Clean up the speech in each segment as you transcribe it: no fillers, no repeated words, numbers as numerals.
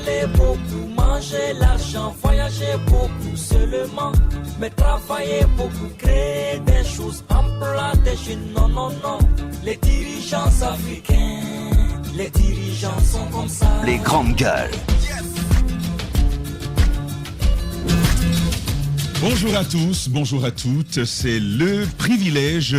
parler beaucoup, manger l'argent, voyager beaucoup seulement, mais travailler beaucoup, créer des choses, emploi des jeunes, non, non, non. Les dirigeants africains, les dirigeants sont comme ça. Les grandes gueules. Bonjour à tous, bonjour à toutes, c'est le privilège,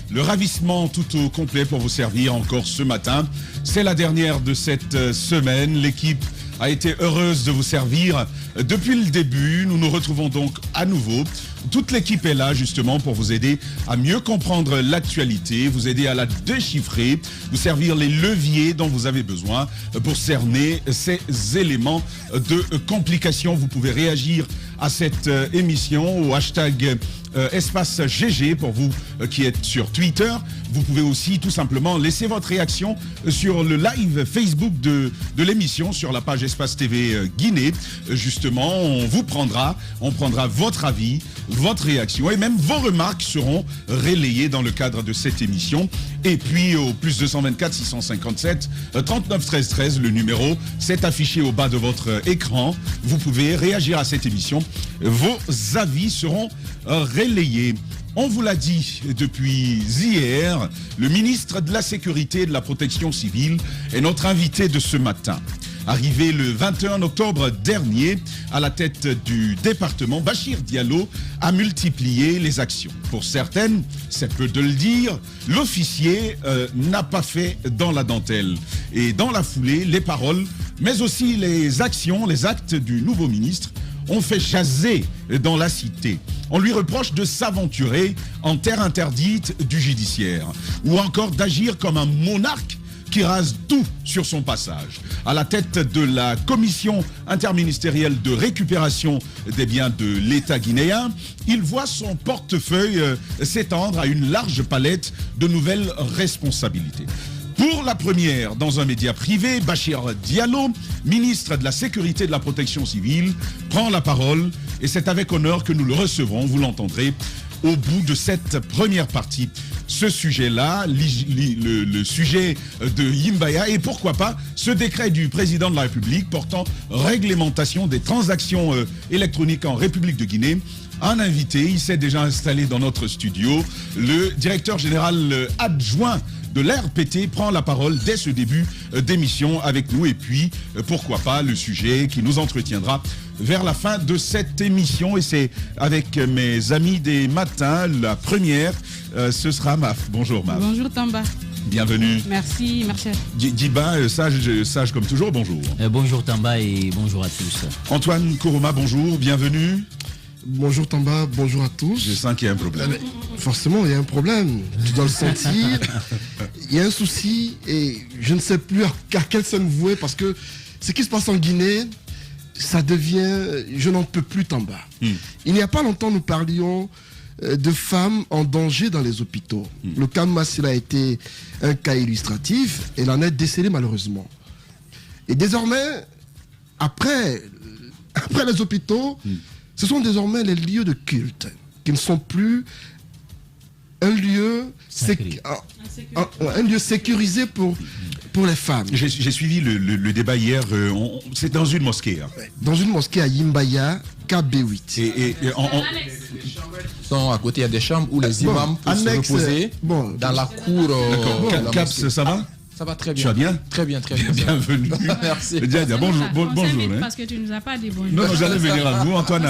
le ravissement tout au complet pour vous servir encore ce matin. C'est la dernière de cette semaine, l'équipe a été heureuse de vous servir depuis le début. Nous nous retrouvons donc à nouveau. Toute l'équipe est là justement pour vous aider à mieux comprendre l'actualité, vous aider à la déchiffrer, vous servir les leviers dont vous avez besoin pour cerner ces éléments de complication. Vous pouvez réagir à cette émission au hashtag espace GG pour vous qui êtes sur Twitter. Vous pouvez aussi tout simplement laisser votre réaction sur le live Facebook de l'émission sur la page Espace TV Guinée. Justement, on prendra votre avis, votre réaction et même vos remarques seront relayées dans le cadre de cette émission. Et puis au plus 224 657 39 13 13, le numéro s'est affiché au bas de votre écran. Vous pouvez réagir à cette émission. Vos avis seront relayés. On vous l'a dit depuis hier, le ministre de la Sécurité et de la Protection civile est notre invité de ce matin. Arrivé le 21 octobre dernier à la tête du département, Bachir Diallo a multiplié les actions. Pour certaines, c'est peu de le dire, l'officier n'a pas fait dans la dentelle. Et dans la foulée, les paroles, mais aussi les actions, les actes du nouveau ministre ont fait jaser dans la cité. On lui reproche de s'aventurer en terre interdite du judiciaire ou encore d'agir comme un monarque qui rase tout sur son passage. À la tête de la commission interministérielle de récupération des biens de l'État guinéen, il voit son portefeuille s'étendre à une large palette de nouvelles responsabilités. Pour la première, dans un média privé, Bachir Diallo, ministre de la Sécurité et de la Protection civile, prend la parole et c'est avec honneur que nous le recevrons, vous l'entendrez, au bout de cette première partie. Ce sujet-là, le sujet de Yimbaya et pourquoi pas ce décret du président de la République portant réglementation des transactions électroniques en République de Guinée. Un invité, il s'est déjà installé dans notre studio, le directeur général adjoint de l'RPT prend la parole dès ce début d'émission avec nous et puis pourquoi pas le sujet qui nous entretiendra vers la fin de cette émission et c'est avec mes amis des matins, la première, ce sera Maf. Bonjour Maf. Bonjour Tamba. Bienvenue. Merci, merci. Diba, sage comme toujours, bonjour. Bonjour Tamba et bonjour à tous. Antoine Kourouma, bonjour, bienvenue. Bonjour Tamba, bonjour à tous. Je sens qu'il y a un problème. Forcément, il y a un problème. Tu dois le sentir. Il y a un souci et je ne sais plus à quelle scène vouer parce que ce qui se passe en Guinée, ça devient... Je n'en peux plus Tamba. Il n'y a pas longtemps, nous parlions de femmes en danger dans les hôpitaux. Le cas Massila a été un cas illustratif et l'en est décédé malheureusement. Et désormais, après les hôpitaux... Ce sont désormais les lieux de culte qui ne sont plus un lieu, un lieu sécurisé pour les femmes. J'ai suivi le débat hier, c'est dans une mosquée. Hein. Dans une mosquée à Yimbaya, KB8. Et à côté, il y a des chambres où les imams peuvent se reposer dans la cour. D'accord, Caps, ça va? Ça va très bien. Tu vas bien? Très bien, très bien. Bienvenue. Merci. Bonjour. Parce que tu nous as pas dit bonjour. Non, j'allais venir à vous. Antoine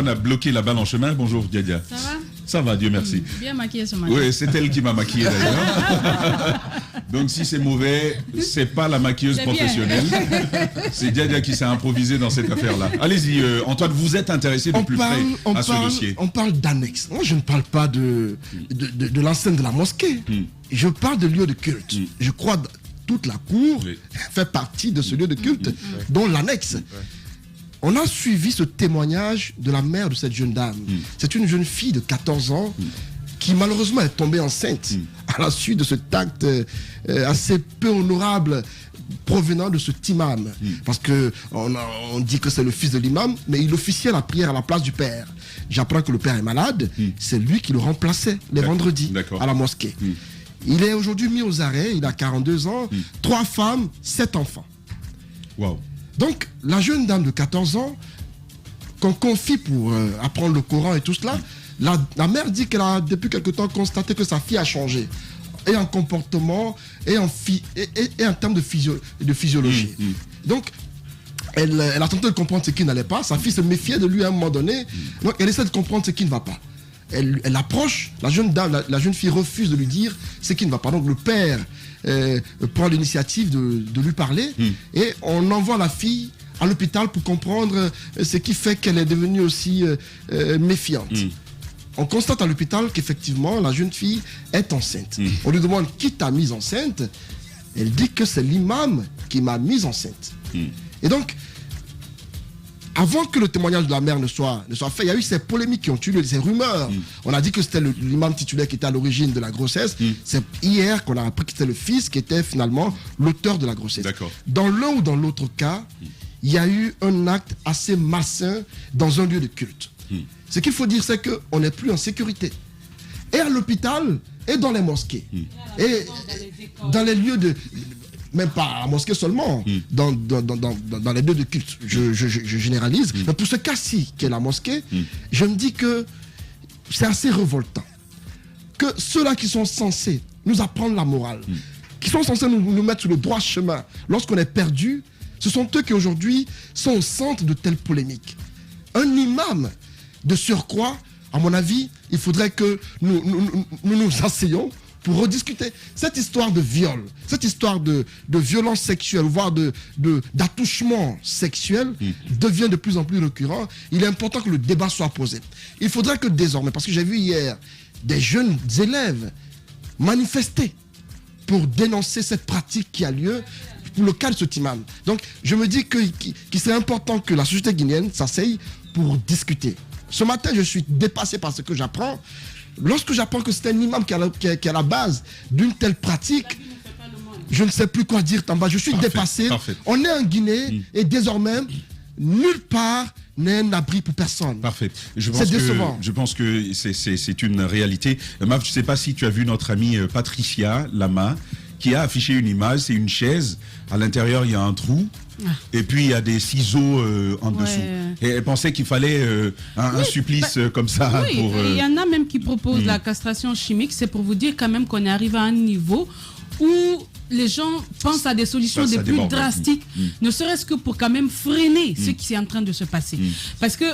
a bloqué la balle en chemin. Bonjour, Diadia. Ça va? Ça va, Dieu merci. Bien maquillé ce matin. Oui, c'est elle qui m'a maquillé d'ailleurs. Donc si c'est mauvais, c'est pas la maquilleuse professionnelle. C'est Diadia qui s'est improvisé dans cette affaire-là. Allez-y, Antoine, vous êtes intéressé de plus près à ce dossier. On parle d'annexe. Moi, je ne parle pas de l'enceinte de la mosquée. Je parle de lieu de culte. Je crois que toute la cour fait partie de ce lieu de culte, dont l'annexe. On a suivi ce témoignage de la mère de cette jeune dame. C'est une jeune fille de 14 ans qui malheureusement est tombée enceinte à la suite de cet acte assez peu honorable provenant de ce imam. Parce qu'on dit que c'est le fils de l'imam, mais il officiait la prière à la place du père. J'apprends que le père est malade, c'est lui qui le remplaçait les vendredis à la mosquée. Il est aujourd'hui mis aux arrêts, il a 42 ans, 3 femmes, 7 enfants. Wow. Donc, la jeune dame de 14 ans, qu'on confie pour apprendre le Coran et tout cela, la mère dit qu'elle a depuis quelque temps constaté que sa fille a changé. Et en comportement, et en termes de physiologie. Donc, elle a tenté de comprendre ce qui n'allait pas. Sa fille se méfiait de lui à un moment donné. Donc, elle essaie de comprendre ce qui ne va pas. Elle approche, la jeune dame, la jeune fille refuse de lui dire ce qui ne va pas. Donc, le père prend l'initiative de lui parler. Et on envoie la fille à l'hôpital pour comprendre ce qui fait qu'elle est devenue aussi méfiante. On constate à l'hôpital qu'effectivement, la jeune fille est enceinte. On lui demande qui t'a mise enceinte. Elle dit que c'est l'imam qui m'a mise enceinte. Et donc, avant que le témoignage de la mère ne soit fait, il y a eu ces polémiques qui ont eu lieu, ces rumeurs. On a dit que c'était l'imam titulaire qui était à l'origine de la grossesse. C'est hier qu'on a appris que c'était le fils qui était finalement l'auteur de la grossesse. Dans l'un ou dans l'autre cas, il y a eu un acte assez malsain dans un lieu de culte. Ce qu'il faut dire, c'est qu'on n'est plus en sécurité. Et à l'hôpital, et dans les mosquées. Et dans les lieux de... Même pas à la mosquée seulement, dans les lieux de culte. Je généralise. Mais pour ce cas-ci, qui est la mosquée, je me dis que c'est assez révoltant. Que ceux-là qui sont censés nous apprendre la morale, qui sont censés nous mettre sur le droit chemin lorsqu'on est perdu, ce sont eux qui aujourd'hui sont au centre de telles polémiques. Un imam de surcroît, à mon avis, il faudrait que nous asseyions pour rediscuter. Cette histoire de viol, cette histoire de violence sexuelle, voire d'attouchement sexuel, devient de plus en plus récurrent. Il est important que le débat soit posé. Il faudrait que désormais, parce que j'ai vu hier des jeunes élèves manifester pour dénoncer cette pratique qui a lieu pour le cas de ce imam. Donc, je me dis qu'il serait important que la société guinéenne s'asseye pour discuter. Ce matin, je suis dépassé par ce que j'apprends. Lorsque j'apprends que c'est un imam qui est à la base d'une telle pratique, je ne sais plus quoi dire, Tamba. Je suis dépassé. On est en Guinée et désormais, nulle part n'est un abri pour personne. C'est décevant. Je pense que c'est une réalité. Mav, je ne sais pas si tu as vu notre amie Patricia Lama, qui a affiché une image, c'est une chaise. À l'intérieur, il y a un trou. Et puis il y a des ciseaux en dessous. Et elle pensait qu'il fallait un supplice comme ça. Oui, il y en a même qui proposent la castration chimique. C'est pour vous dire quand même qu'on est arrivé à un niveau où les gens pensent à des solutions des plus drastiques, ne serait-ce que pour quand même freiner ce qui est en train de se passer. Parce que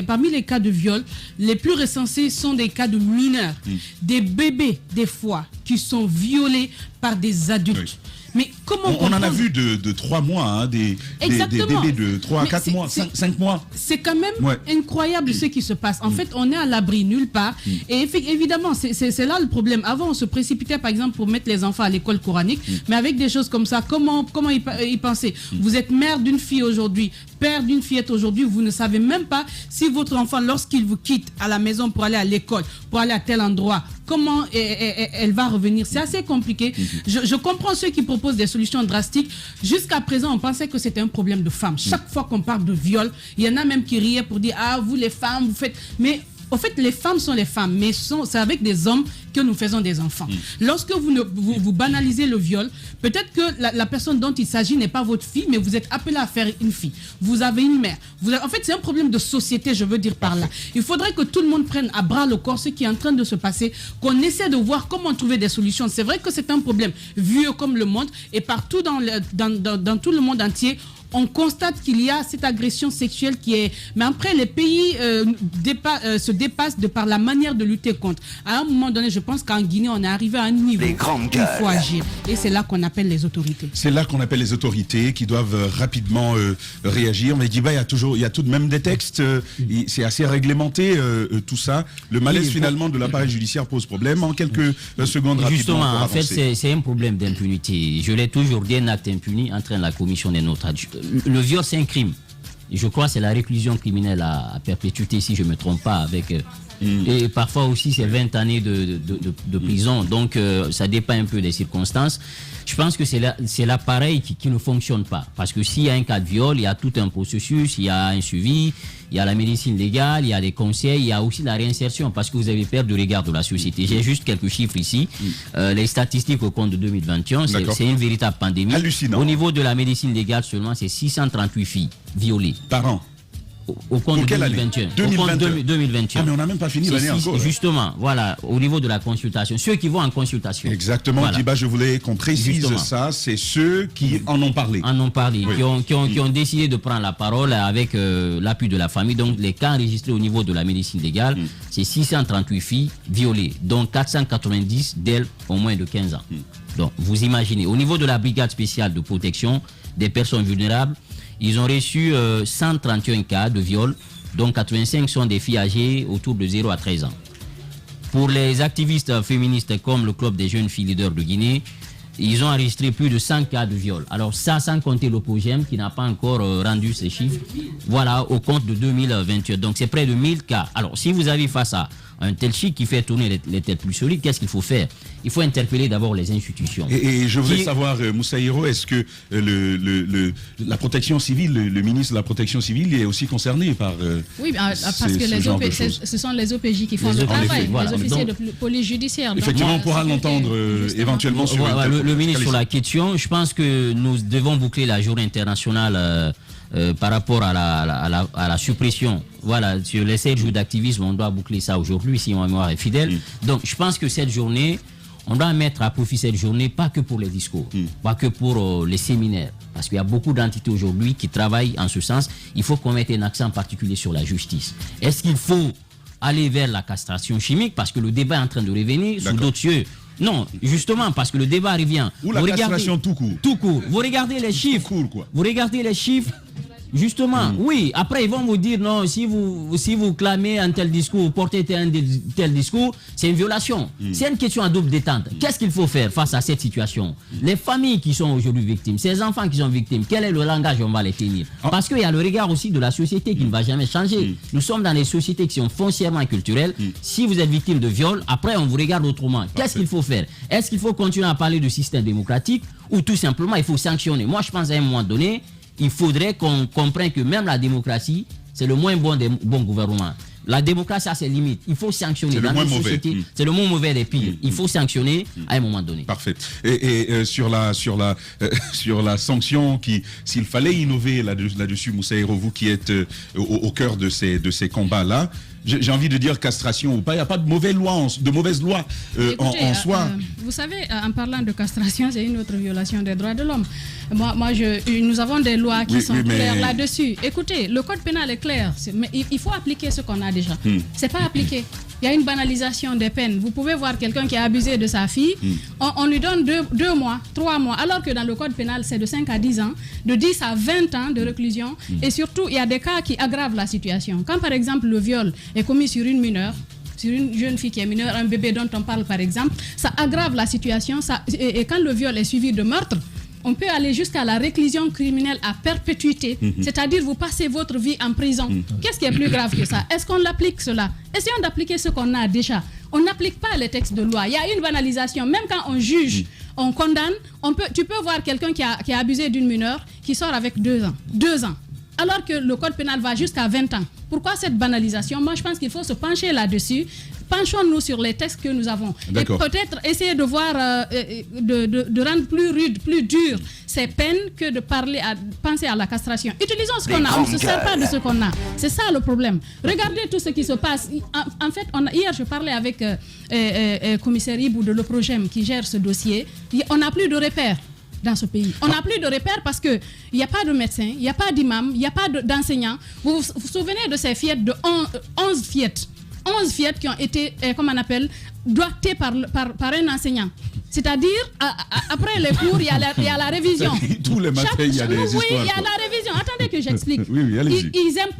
parmi les cas de viol, les plus recensés sont des cas de mineurs, des bébés des fois qui sont violés par des adultes. Mais comment on en a vu de 3 mois, hein, des bébés de 3 à 4 mois, 5 mois. C'est quand même incroyable ce qui se passe. En fait, on est à l'abri nulle part. Et évidemment, c'est là le problème. Avant, on se précipitait, par exemple, pour mettre les enfants à l'école coranique. Mais avec des choses comme ça, comment y penser? Vous êtes mère d'une fille aujourd'hui, père d'une fillette aujourd'hui, vous ne savez même pas si votre enfant, lorsqu'il vous quitte à la maison pour aller à l'école, pour aller à tel endroit, comment elle va revenir. C'est assez compliqué. Je comprends ceux qui proposent des solutions drastiques. Jusqu'à présent, on pensait que c'était un problème de femmes. Chaque fois qu'on parle de viol, il y en a même qui riaient pour dire « Ah, vous les femmes, vous faites... » Mais au fait, les femmes sont les femmes, mais c'est avec des hommes que nous faisons des enfants. Lorsque vous banalisez le viol, peut-être que la personne dont il s'agit n'est pas votre fille, mais vous êtes appelé à faire une fille. Vous avez une mère. En fait, c'est un problème de société, je veux dire par là. Il faudrait que tout le monde prenne à bras le corps ce qui est en train de se passer, qu'on essaie de voir comment trouver des solutions. C'est vrai que c'est un problème vieux comme le monde, et partout dans tout le monde entier, on constate qu'il y a cette agression sexuelle qui est... Mais après, les pays se dépassent de par la manière de lutter contre. À un moment donné, je pense qu'en Guinée, on est arrivé à un niveau où il faut agir. Et c'est là qu'on appelle les autorités. C'est là qu'on appelle les autorités qui doivent rapidement réagir. Mais Diba, il y a tout de même des textes. C'est assez réglementé, tout ça. Le malaise, finalement, de l'appareil judiciaire pose problème. En quelques secondes, rapidement. Justement, en fait, c'est un problème d'impunité. Je l'ai toujours dit, un acte impuni entraîne la commission d'un autre acte. Le viol, c'est un crime. Je crois que c'est la réclusion criminelle à perpétuité, si je ne me trompe pas, avec Et parfois aussi, c'est 20 années de prison. Donc, ça dépend un peu des circonstances. Je pense que c'est l'appareil qui ne fonctionne pas. Parce que s'il y a un cas de viol, il y a tout un processus, il y a un suivi, il y a la médecine légale, il y a des conseils, il y a aussi la réinsertion, parce que vous avez perdu le regard de la société. J'ai juste quelques chiffres ici. Les statistiques au compte de 2021, c'est une véritable pandémie. Hallucinant. Au niveau de la médecine légale seulement, c'est 638 filles violées. Par an. Au compte de 2021. Au compte de 2021. Ah, mais on n'a même pas fini l'année encore. Justement, voilà, au niveau de la consultation. Ceux qui vont en consultation. Exactement, voilà. Diba, je voulais qu'on précise ça. C'est ceux qui en ont parlé. En ont parlé, oui. qui ont décidé de prendre la parole avec l'appui de la famille. Donc, les cas enregistrés au niveau de la médecine légale, c'est 638 filles violées, dont 490 d'elles ont moins de 15 ans. Donc, vous imaginez, au niveau de la brigade spéciale de protection des personnes vulnérables, ils ont reçu 131 cas de viol, dont 85 sont des filles âgées autour de 0 à 13 ans. Pour les activistes féministes comme le Club des jeunes filles leaders de Guinée, ils ont enregistré plus de 100 cas de viol. Alors ça, sans compter l'OPOGEM qui n'a pas encore rendu ces chiffres, voilà, au compte de 2021. Donc c'est près de 1000 cas. Alors si vous avez face à un tel chiffre qui fait tourner les têtes plus solides, qu'est-ce qu'il faut faire? Il faut interpeller d'abord les institutions. Et je voulais savoir, Moussa Hiro, est-ce que la protection civile, le ministre de la protection civile est aussi concerné par oui, parce que ce sont les OPJ qui font le travail, les officiers de police judiciaire. Effectivement, on pourra l'entendre éventuellement sur le ministre sur la question. Je pense que nous devons boucler la journée internationale par rapport à la suppression. Voilà, sur les 7 jours d'activisme, on doit boucler ça aujourd'hui, si ma mémoire est fidèle. Donc, je pense que cette journée, on doit mettre à profit cette journée, pas que pour les discours, pas que pour les séminaires. Parce qu'il y a beaucoup d'entités aujourd'hui qui travaillent en ce sens. Il faut qu'on mette un accent particulier sur la justice. Est-ce qu'il faut aller vers la castration chimique? Parce que le débat est en train de revenir sous d'autres cieux. Non, justement, parce que le débat revient. Ou la castration tout court. Tout court. Vous regardez les chiffres. Tout court, quoi. Vous regardez les chiffres. Justement, oui. Après, ils vont vous dire, non, si vous clamez un tel discours, vous portez un tel discours, c'est une violation. C'est une question à double détente. Qu'est-ce qu'il faut faire face à cette situation? Les familles qui sont aujourd'hui victimes, ces enfants qui sont victimes, quel est le langage on va les tenir? Parce qu'il y a le regard aussi de la société qui ne va jamais changer. Nous sommes dans des sociétés qui sont foncièrement culturelles. Si vous êtes victime de viol, après, on vous regarde autrement. Qu'est-ce qu'il faut faire? Est-ce qu'il faut continuer à parler de système démocratique ou tout simplement, il faut sanctionner? Moi, je pense à un moment donné, il faudrait qu'on comprenne que même la démocratie, c'est le moins bon des bons gouvernements. La démocratie a ses limites. Il faut sanctionner. Dans nos sociétés, c'est le moins mauvais des pires. Il faut sanctionner à un moment donné. Parfait. Et sur la sanction, s'il fallait innover là-dessus, Moussa Hiro, vous qui êtes au cœur de ces combats-là, j'ai envie de dire castration ou pas, il n'y a pas de mauvaise loi en soi. Vous savez, en parlant de castration, c'est une autre violation des droits de l'homme. Nous avons des lois qui sont claires là-dessus. Écoutez, le code pénal est clair, mais il faut appliquer ce qu'on a déjà. C'est pas appliqué. Il y a une banalisation des peines. Vous pouvez voir quelqu'un qui a abusé de sa fille, on lui donne 2 mois, 3 mois, alors que dans le code pénal, c'est de 5 à 10 ans, de 10 à 20 ans de réclusion. Et surtout, il y a des cas qui aggravent la situation. Quand par exemple le viol est commis sur une mineure, sur une jeune fille qui est mineure, un bébé dont on parle par exemple, ça aggrave la situation. Et quand le viol est suivi de meurtre, on peut aller jusqu'à la réclusion criminelle à perpétuité, c'est-à-dire vous passez votre vie en prison. Qu'est-ce qui est plus grave que ça? Est-ce qu'on l'applique cela? Essayons d'appliquer ce qu'on a déjà. On n'applique pas les textes de loi. Il y a une banalisation. Même quand on juge, on condamne, tu peux voir quelqu'un qui a abusé d'une mineure qui sort avec 2 ans. 2 ans. Alors que le code pénal va jusqu'à 20 ans. Pourquoi cette banalisation? Moi, je pense qu'il faut se pencher là-dessus. Penchons-nous sur les textes que nous avons. Et peut-être essayer de voir, de rendre plus rude, plus dur ces peines que de penser à la castration. Utilisons ce qu'on a, on ne se sert pas de ce qu'on a. C'est ça le problème. Regardez tout ce qui se passe. En fait, hier, je parlais avec commissaire Ibou de l'OPROGEM qui gère ce dossier. On n'a plus de repères dans ce pays. On n'a plus de repères parce qu'il n'y a pas de médecins, il n'y a pas d'imams, il n'y a pas d'enseignants. Vous vous souvenez de ces fillettes, de 11 fillettes 11 fillettes qui ont été, comment on appelle, doigtées par un enseignant. C'est-à-dire, après les cours, il y a la révision. Tous les matins, il y a des histoires. Oui, il y a la révision. Attendez que j'explique.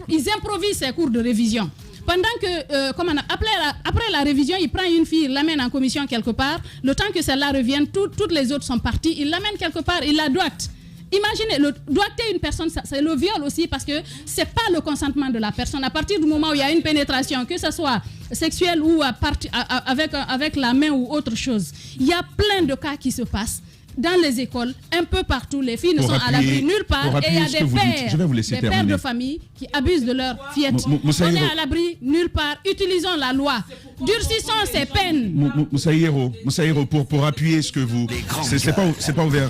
Ils improvisent ces cours de révision. Pendant que, après la révision, il prend une fille, il l'amène en commission quelque part. Le temps que celle-là revienne, toutes les autres sont parties. Il l'amène quelque part, il la doite. Imaginez, doigter une personne, c'est le viol aussi, parce que c'est pas le consentement de la personne. À partir du moment où il y a une pénétration, que ce soit sexuelle ou avec la main ou autre chose, il y a plein de cas qui se passent dans les écoles, un peu partout. Les filles ne sont à l'abri nulle part, et il y a des pères de famille qui abusent de leurs fillettes. On est à l'abri nulle part. Utilisons la loi. Durcissons ces peines. Moussaïro, pour appuyer ce que vous... C'est pas ouvert,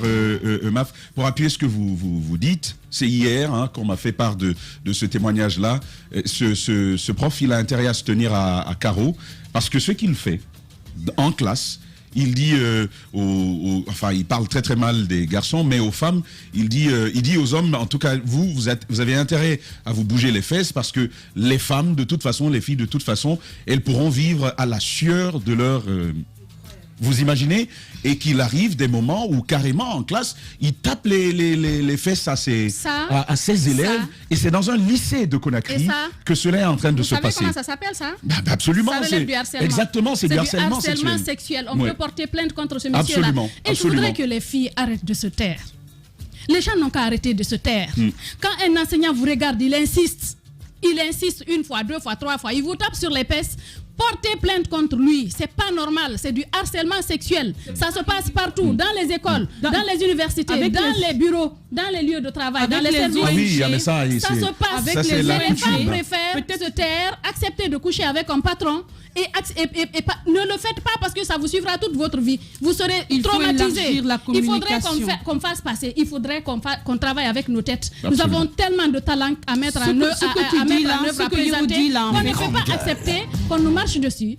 Maf. Pour appuyer ce que vous dites, c'est hier qu'on m'a fait part de ce témoignage-là. Ce prof, il a intérêt à se tenir à carreau, parce que ce qu'il fait en classe, il dit il parle très très mal des garçons, mais aux femmes, il dit aux hommes, en tout cas vous avez intérêt à vous bouger les fesses, parce que les femmes, de toute façon, les filles, de toute façon, elles pourront vivre à la sueur de leur... Vous imaginez? Et qu'il arrive des moments où carrément en classe, il tape les fesses à ses élèves. Et c'est dans un lycée de Conakry que cela est en train de se passer. Vous savez comment ça s'appelle, ça? Absolument. Ça relève du harcèlement. Exactement, c'est du harcèlement sexuel. On peut porter plainte contre ce monsieur-là. Et je voudrais que les filles arrêtent de se taire. Les gens n'ont qu'à arrêter de se taire. Quand un enseignant vous regarde, il insiste. Il insiste 1 fois, 2 fois, 3 fois. Il vous tape sur les fesses. Portez plainte contre lui, c'est pas normal, c'est du harcèlement sexuel. Ça se passe partout, dans les écoles, dans les universités, les bureaux, dans les lieux de travail, dans les services. Ça se passe. Les femmes préfèrent se taire, accepter de coucher avec un patron et ne le faites pas, parce que ça vous suivra toute votre vie. Vous serez traumatisé. Il faudrait qu'on fasse passer, il faudrait qu'on travaille avec nos têtes. Nous avons tellement de talent à mettre en œuvre, à présenter, qu'on ne peut pas accepter qu'on nous marche dessus,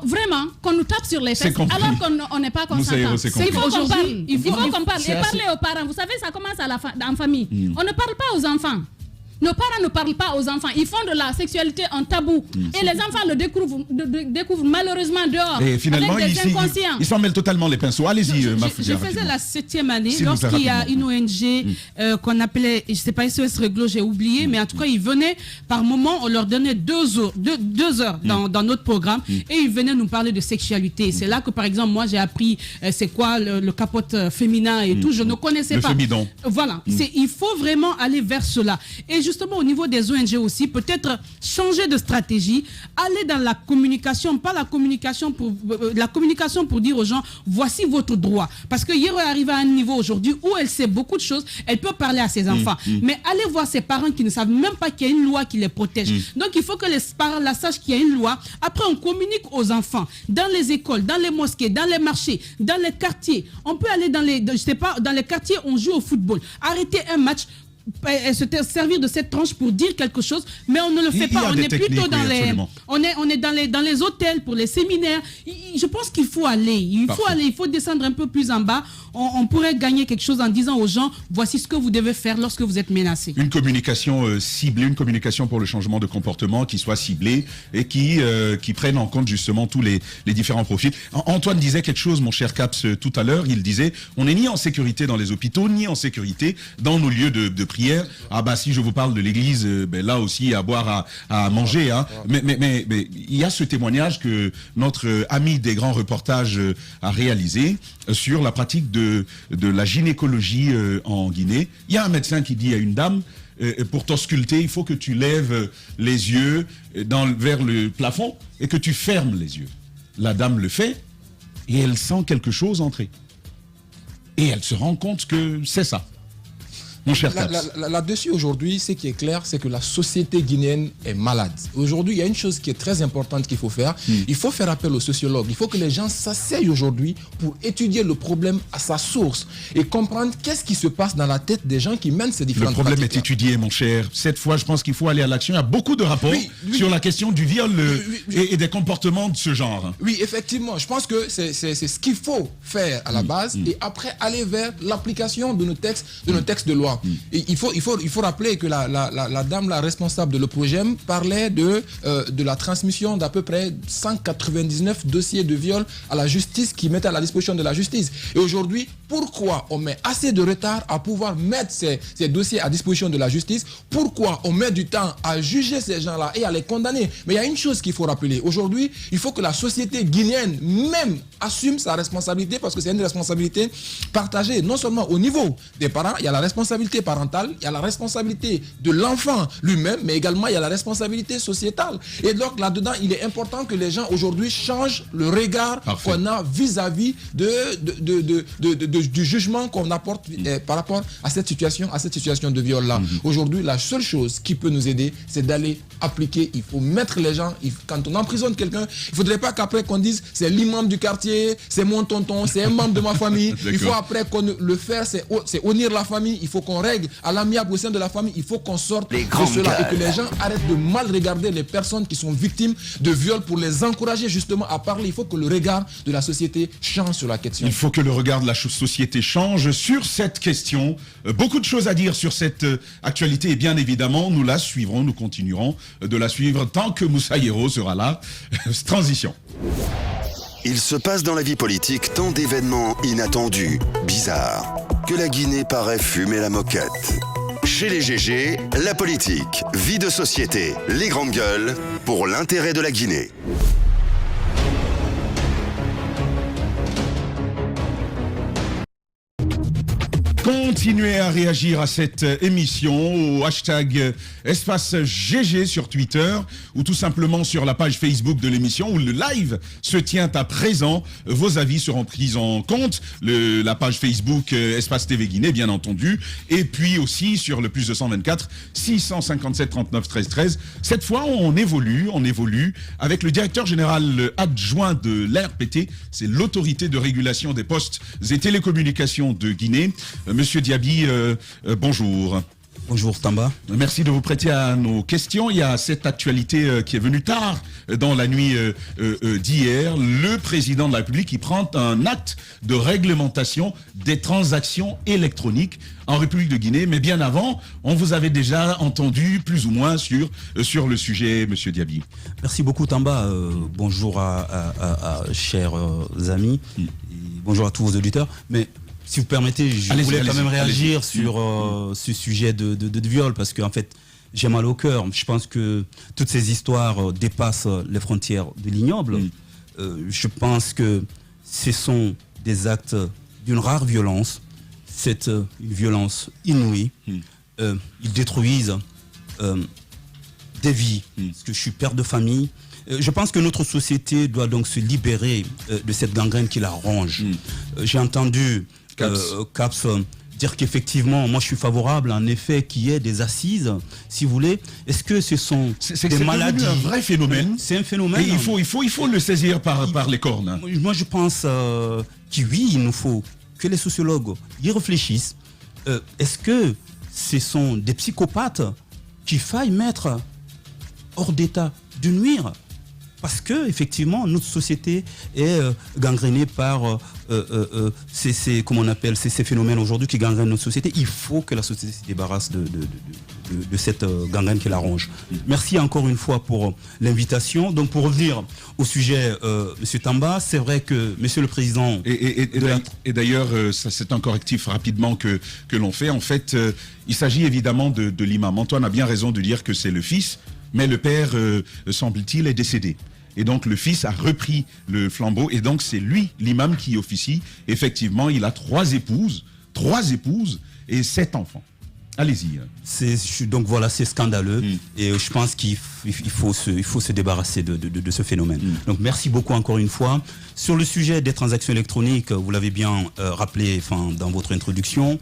vraiment qu'on nous tape sur les fesses alors qu'on n'est pas consentant. Il faut qu'on parle. Il faut qu'on parle. Et parler aux parents. Vous savez, ça commence en famille. On ne parle pas aux enfants. Nos parents ne parlent pas aux enfants. Ils font de la sexualité un tabou. Et les enfants le découvrent malheureusement dehors. Et finalement, avec des inconscients. Ils s'en mêlent totalement les pinceaux. Allez-y, je faisais la 7e année lorsqu'il y a une ONG qu'on appelait, je ne sais pas, SOS Réglo, j'ai oublié, mais en tout cas, ils venaient par moment, on leur donnait 2 heures dans notre programme, et ils venaient nous parler de sexualité. C'est là que, par exemple, moi, j'ai appris c'est quoi le capote féminin et tout. Je ne connaissais pas. Fémidon. Voilà. Il faut vraiment aller vers cela. Et justement, au niveau des ONG aussi, peut-être changer de stratégie, aller dans la communication, pas la communication pour dire aux gens, voici votre droit. Parce que Yero est arrivé à un niveau aujourd'hui où elle sait beaucoup de choses, elle peut parler à ses enfants. Mais allez voir ses parents qui ne savent même pas qu'il y a une loi qui les protège. Donc, il faut que les parents la sachent qu'il y a une loi. Après, on communique aux enfants, dans les écoles, dans les mosquées, dans les marchés, dans les quartiers. On peut aller dans les quartiers, on joue au football. Arrêter un match, se servir de cette tranche pour dire quelque chose, mais on ne le fait pas. On est plutôt dans dans les hôtels, pour les séminaires. Je pense qu'il faut aller. Il faut descendre un peu plus en bas. On pourrait gagner quelque chose en disant aux gens, voici ce que vous devez faire lorsque vous êtes menacé. Une communication ciblée, une communication pour le changement de comportement qui soit ciblée et qui prenne en compte justement tous les différents profils. Antoine disait quelque chose, mon cher Caps, tout à l'heure. Il disait, on n'est ni en sécurité dans les hôpitaux, ni en sécurité dans nos lieux de prière. Ah bah si je vous parle de l'église, là aussi à boire, à manger. Mais il y a ce témoignage que notre ami des grands reportages a réalisé sur la pratique de la gynécologie en Guinée. Il y a un médecin qui dit à une dame, pour t'ausculter, il faut que tu lèves les yeux vers le plafond et que tu fermes les yeux. La dame le fait et elle sent quelque chose entrer. Et elle se rend compte que c'est ça. Mon cher là-dessus, aujourd'hui, ce qui est clair, c'est que la société guinéenne est malade. Aujourd'hui, il y a une chose qui est très importante qu'il faut faire. Il faut faire appel aux sociologues. Il faut que les gens s'asseyent aujourd'hui pour étudier le problème à sa source et comprendre qu'est-ce qui se passe dans la tête des gens qui mènent ces différentes pratiques. Le problème est étudié, mon cher. Cette fois, je pense qu'il faut aller à l'action. Il y a beaucoup de rapports sur la question du viol et des comportements de ce genre. Oui, effectivement. Je pense que c'est ce qu'il faut faire à la base et après aller vers l'application de nos textes de loi. Pourquoi? Il faut rappeler que la dame, la responsable de l'OPROGEM, parlait de la transmission d'à peu près 199 dossiers de viol à la justice qui mettent à la disposition de la justice. Et aujourd'hui, pourquoi on met assez de retard à pouvoir mettre ces dossiers à disposition de la justice? Pourquoi on met du temps à juger ces gens-là et à les condamner? Mais il y a une chose qu'il faut rappeler. Aujourd'hui, il faut que la société guinéenne même assume sa responsabilité, parce que c'est une responsabilité partagée, non seulement au niveau des parents, il y a la responsabilité parentale, il y a la responsabilité de l'enfant lui-même, mais également il y a la responsabilité sociétale. Et donc là-dedans, il est important que les gens aujourd'hui changent le regard qu'on a vis-à-vis du jugement qu'on apporte par rapport à cette situation de viol-là. Aujourd'hui, la seule chose qui peut nous aider, c'est d'aller appliquer. Il faut mettre les gens, quand on emprisonne quelqu'un, il ne faudrait pas qu'après qu'on dise c'est l'imam du quartier, c'est mon tonton, c'est un membre de ma famille. Il faut après qu'on le fasse, c'est unir la famille. Il faut qu'on règle à l'amiable au sein de la famille. Il faut qu'on sorte de cela et que les gens arrêtent de mal regarder les personnes qui sont victimes de viol pour les encourager justement à parler. Il faut que le regard de la société change sur la question. Il faut que le regard de la société change sur cette question. Beaucoup de choses à dire sur cette actualité et bien évidemment, nous la suivrons, nous continuerons de la suivre tant que Moussa Yero sera là. Transition. Il se passe dans la vie politique tant d'événements inattendus, bizarres, que la Guinée paraît fumer la moquette. Chez les GG, la politique, vie de société, les grandes gueules, pour l'intérêt de la Guinée. Continuez à réagir à cette émission au hashtag espace GG sur Twitter ou tout simplement sur la page Facebook de l'émission où le live se tient à présent. Vos avis seront pris en compte. La page Facebook Espace TV Guinée, bien entendu. Et puis aussi sur le plus 224 657 39 13 13. Cette fois, on évolue avec le directeur général adjoint de l'ARPT. C'est l'autorité de régulation des postes et télécommunications de Guinée. Monsieur Diaby, bonjour. Bonjour Tamba. Merci de vous prêter à nos questions. Il y a cette actualité qui est venue tard dans la nuit d'hier. Le président de la République qui prend un acte de réglementation des transactions électroniques en République de Guinée. Mais bien avant, on vous avait déjà entendu plus ou moins sur le sujet, Monsieur Diaby. Merci beaucoup Tamba. Bonjour à chers amis. Et bonjour à tous vos auditeurs. Mais si vous permettez, je voulais quand même réagir sur ce sujet de viol, parce qu'en fait, j'ai mal au cœur. Je pense que toutes ces histoires dépassent les frontières de l'ignoble. Je pense que ce sont des actes d'une rare violence. C'est une violence inouïe. Ils détruisent des vies. Parce que je suis père de famille. Je pense que notre société doit donc se libérer de cette gangrène qui la ronge. J'ai entendu Caps dire qu'effectivement, moi je suis favorable en effet qu'il y ait des assises, si vous voulez. Est-ce que ce sont des maladies? C'est un vrai phénomène. C'est un phénomène. Et il faut le saisir par les cornes. Moi je pense que oui, il nous faut que les sociologues y réfléchissent. Est-ce que ce sont des psychopathes qu'il faille mettre hors d'état de nuire? Parce que effectivement notre société est gangrénée par ces phénomènes aujourd'hui qui gangrènent notre société. Il faut que la société se débarrasse de cette gangrène qui la ronge. Merci encore une fois pour l'invitation. Donc pour revenir au sujet, Monsieur Tamba, c'est vrai que Monsieur le Président... Et d'ailleurs, c'est un correctif rapidement que l'on fait. En fait, il s'agit évidemment de l'imam. Antoine a bien raison de dire que c'est le fils, mais le père, semble-t-il, est décédé. Et donc le fils a repris le flambeau et donc c'est lui, l'imam, qui officie. Effectivement, il a 3 épouses et 7 enfants. Allez-y. Donc voilà, c'est scandaleux et je pense qu'il faut se débarrasser de ce phénomène. Donc merci beaucoup encore une fois. Sur le sujet des transactions électroniques, vous l'avez bien rappelé dans votre introduction,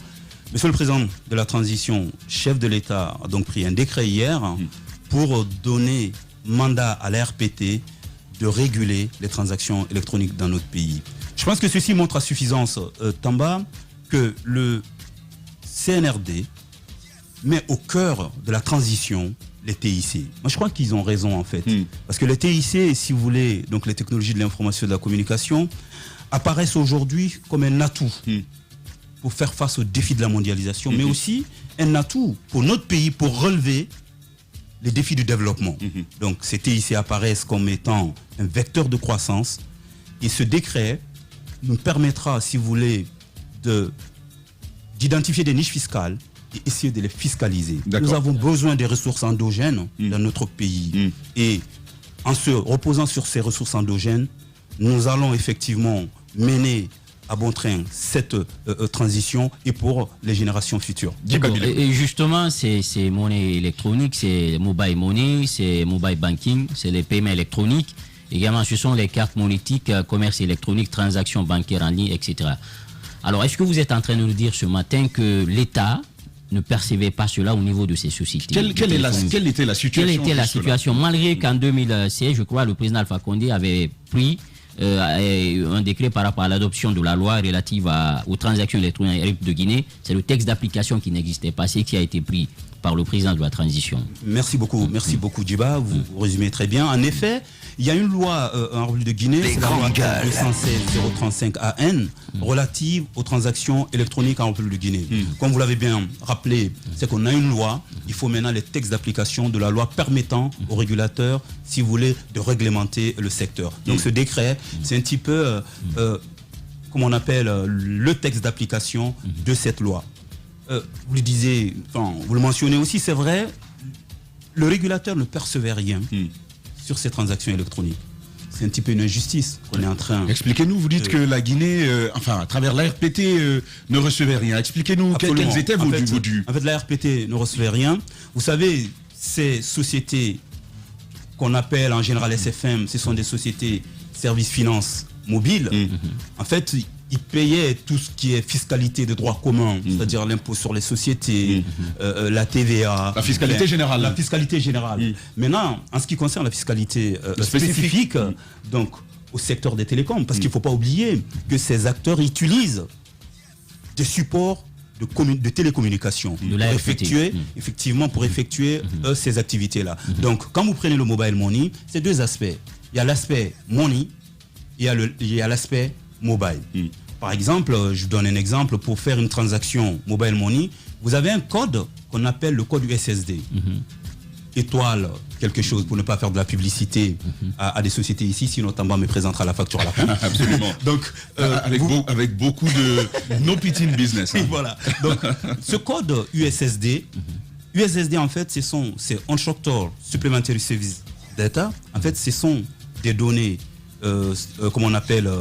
Monsieur le Président de la Transition, chef de l'État, a donc pris un décret hier pour donner mandat à l'ARPT de réguler les transactions électroniques dans notre pays. Je pense que ceci montre à suffisance, Tamba, que le CNRD met au cœur de la transition les TIC. Moi, je crois qu'ils ont raison, en fait. Parce que les TIC, si vous voulez, donc les technologies de l'information et de la communication, apparaissent aujourd'hui comme un atout pour faire face aux défis de la mondialisation, mais aussi un atout pour notre pays pour relever les défis du développement. Donc ces TIC apparaissent comme étant un vecteur de croissance et ce décret nous permettra, si vous voulez, d'identifier des niches fiscales et essayer de les fiscaliser. Nous avons besoin des ressources endogènes dans notre pays et en se reposant sur ces ressources endogènes, nous allons effectivement mener à bon train cette transition et pour les générations futures. Et justement, c'est monnaie électronique, c'est mobile money, c'est mobile banking, c'est les paiements électroniques. Également, ce sont les cartes monétiques, commerce électronique, transactions bancaires en ligne, etc. Alors, est-ce que vous êtes en train de nous dire ce matin que l'État ne percevait pas cela au niveau de ces sociétés? Quelle était la situation? Quelle était la situation? Malgré qu'en 2016, je crois, le président Alpha Condé avait pris un décret par rapport à l'adoption de la loi relative aux transactions électroniques de Guinée. C'est le texte d'application qui n'existait pas, c'est qui a été pris par le président de la transition. Merci beaucoup, Djiba, vous résumez très bien. En effet, il y a une loi en République de Guinée, c'est la loi 216-035 AN, relative aux transactions électroniques en République de Guinée. Comme vous l'avez bien rappelé, c'est qu'on a une loi, il faut maintenant les textes d'application de la loi permettant aux régulateurs, si vous voulez, de réglementer le secteur. Donc ce décret, c'est un petit peu, comme on appelle, le texte d'application de cette loi. Vous le disiez, vous le mentionnez aussi, c'est vrai, le régulateur ne percevait rien sur ces transactions électroniques. C'est un petit peu une injustice qu'on est en train... Expliquez-nous, vous dites que la Guinée, à travers la RPT, ne recevait rien. Expliquez-nous quels étaient vos dus. En fait, la RPT ne recevait rien. Vous savez, ces sociétés qu'on appelle en général SFM, ce sont des sociétés services finances mobiles. En fait, ils payaient tout ce qui est fiscalité de droit commun, c'est-à-dire l'impôt sur les sociétés, la TVA. La fiscalité générale. La fiscalité générale. Maintenant, en ce qui concerne la fiscalité spécifique, donc au secteur des télécoms, parce qu'il ne faut pas oublier que ces acteurs utilisent des supports de télécommunication pour effectuer ces activités-là. Donc, quand vous prenez le mobile money, c'est deux aspects. Il y a l'aspect money et il y a l'aspect mobile. Par exemple, je vous donne un exemple, pour faire une transaction mobile money, vous avez un code qu'on appelle le code USSD. Étoile, quelque chose, pour ne pas faire de la publicité à des sociétés ici, sinon Tamba me présentera la facture à la fin. Absolument. Donc, avec beaucoup de no pitching business. Voilà. Donc, ce code USSD, en fait, c'est Unstructured Supplementary Service Data. En fait, ce sont des données, comme on appelle,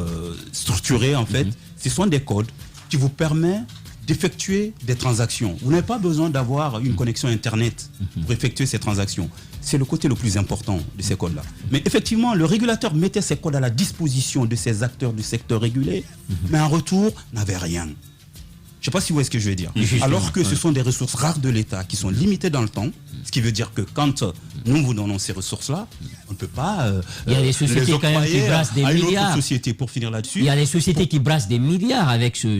structurées, en fait. Ce sont des codes qui vous permettent d'effectuer des transactions. Vous n'avez pas besoin d'avoir une connexion Internet pour effectuer ces transactions. C'est le côté le plus important de ces codes-là. Mais effectivement, le régulateur mettait ces codes à la disposition de ces acteurs du secteur régulé, mais en retour, n'avait rien. Je ne sais pas si vous voyez ce que je veux dire. Alors que ce sont des ressources rares de l'État qui sont limitées dans le temps, ce qui veut dire que quand nous vous donnons ces ressources-là, on ne peut pas il y a des sociétés quand même qui brassent des milliards. Société pour finir là-dessus. Il y a des sociétés qui brassent des milliards avec ce...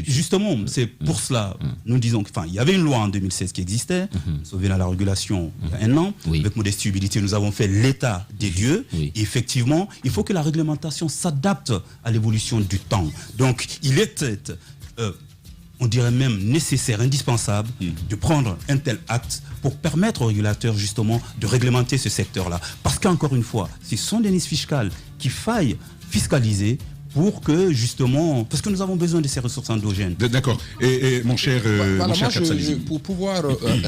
Justement, c'est pour cela, nous disons qu'il y avait une loi en 2016 qui existait, sauvée à la régulation il y a un an. Avec Modestie Humilité, nous avons fait l'état des lieux. Et effectivement, il faut que la réglementation s'adapte à l'évolution du temps. Donc, il était... on dirait même nécessaire, indispensable, de prendre un tel acte pour permettre aux régulateurs justement de réglementer ce secteur-là. Parce qu'encore une fois, ce sont des niches fiscales qu'il faille fiscaliser pour que justement, parce que nous avons besoin de ces ressources endogènes. D'accord. Et mon cher pour pouvoir